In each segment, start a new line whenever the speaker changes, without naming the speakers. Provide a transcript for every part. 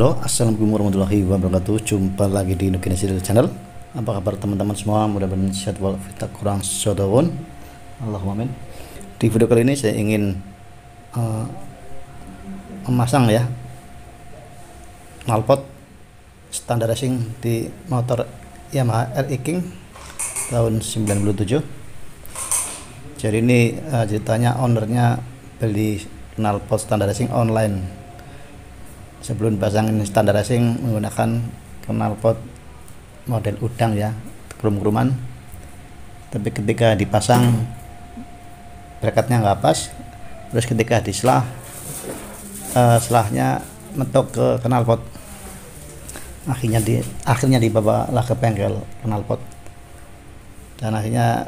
Halo, assalamualaikum warahmatullahi wabarakatuh. Jumpa lagi di Nukinesi Channel. Apa kabar teman-teman semua? Mudah-mudahan sehat walafiat kurang sodawon. Allahumma amin. Di video kali ini saya ingin memasang ya knalpot standar racing di motor Yamaha RE King tahun 97. Jadi ini ceritanya ownernya beli knalpot standar racing online. Sebelum pasangin standar racing menggunakan knalpot model udang ya, krum-kruman, tapi ketika dipasang braketnya nggak pas, terus ketika diselah selahnya mentok ke knalpot, akhirnya dibawalah ke bengkel knalpot, dan akhirnya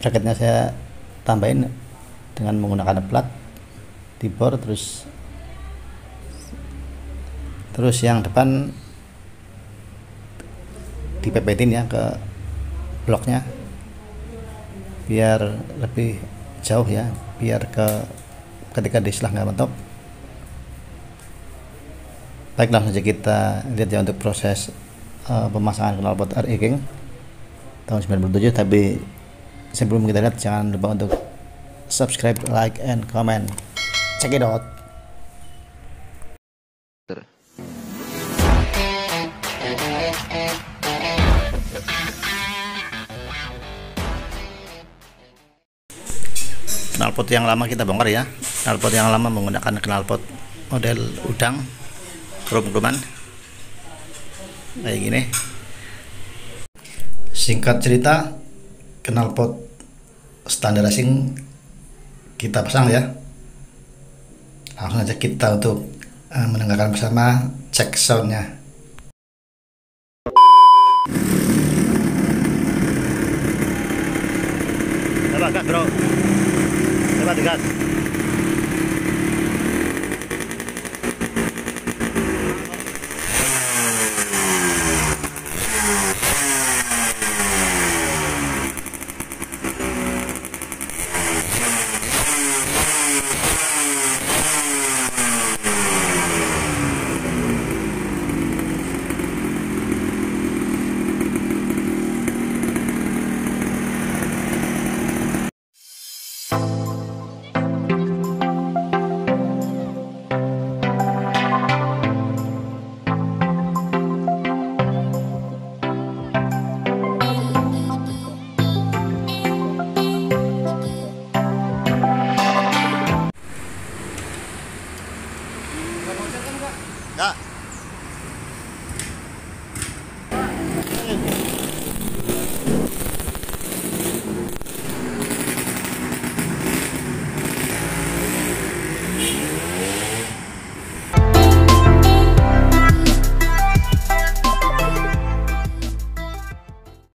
braketnya saya tambahin dengan menggunakan plat dibor, terus yang depan dipepetin ya ke bloknya biar lebih jauh ya, biar ketika diselah nggak mentok. Baik, langsung saja kita lihat ya untuk proses pemasangan knalpot RE King tahun 97. Tapi sebelum kita lihat, jangan lupa untuk subscribe, like, and comment. Check it out. Knalpot yang lama kita bongkar ya. Knalpot yang lama menggunakan knalpot model udang, krum-kruman kayak gini. Singkat cerita, knalpot standar racing kita pasang ya. Langsung aja kita untuk mendengarkan bersama, cek soundnya. Coba gas bro, coba digas. Ya.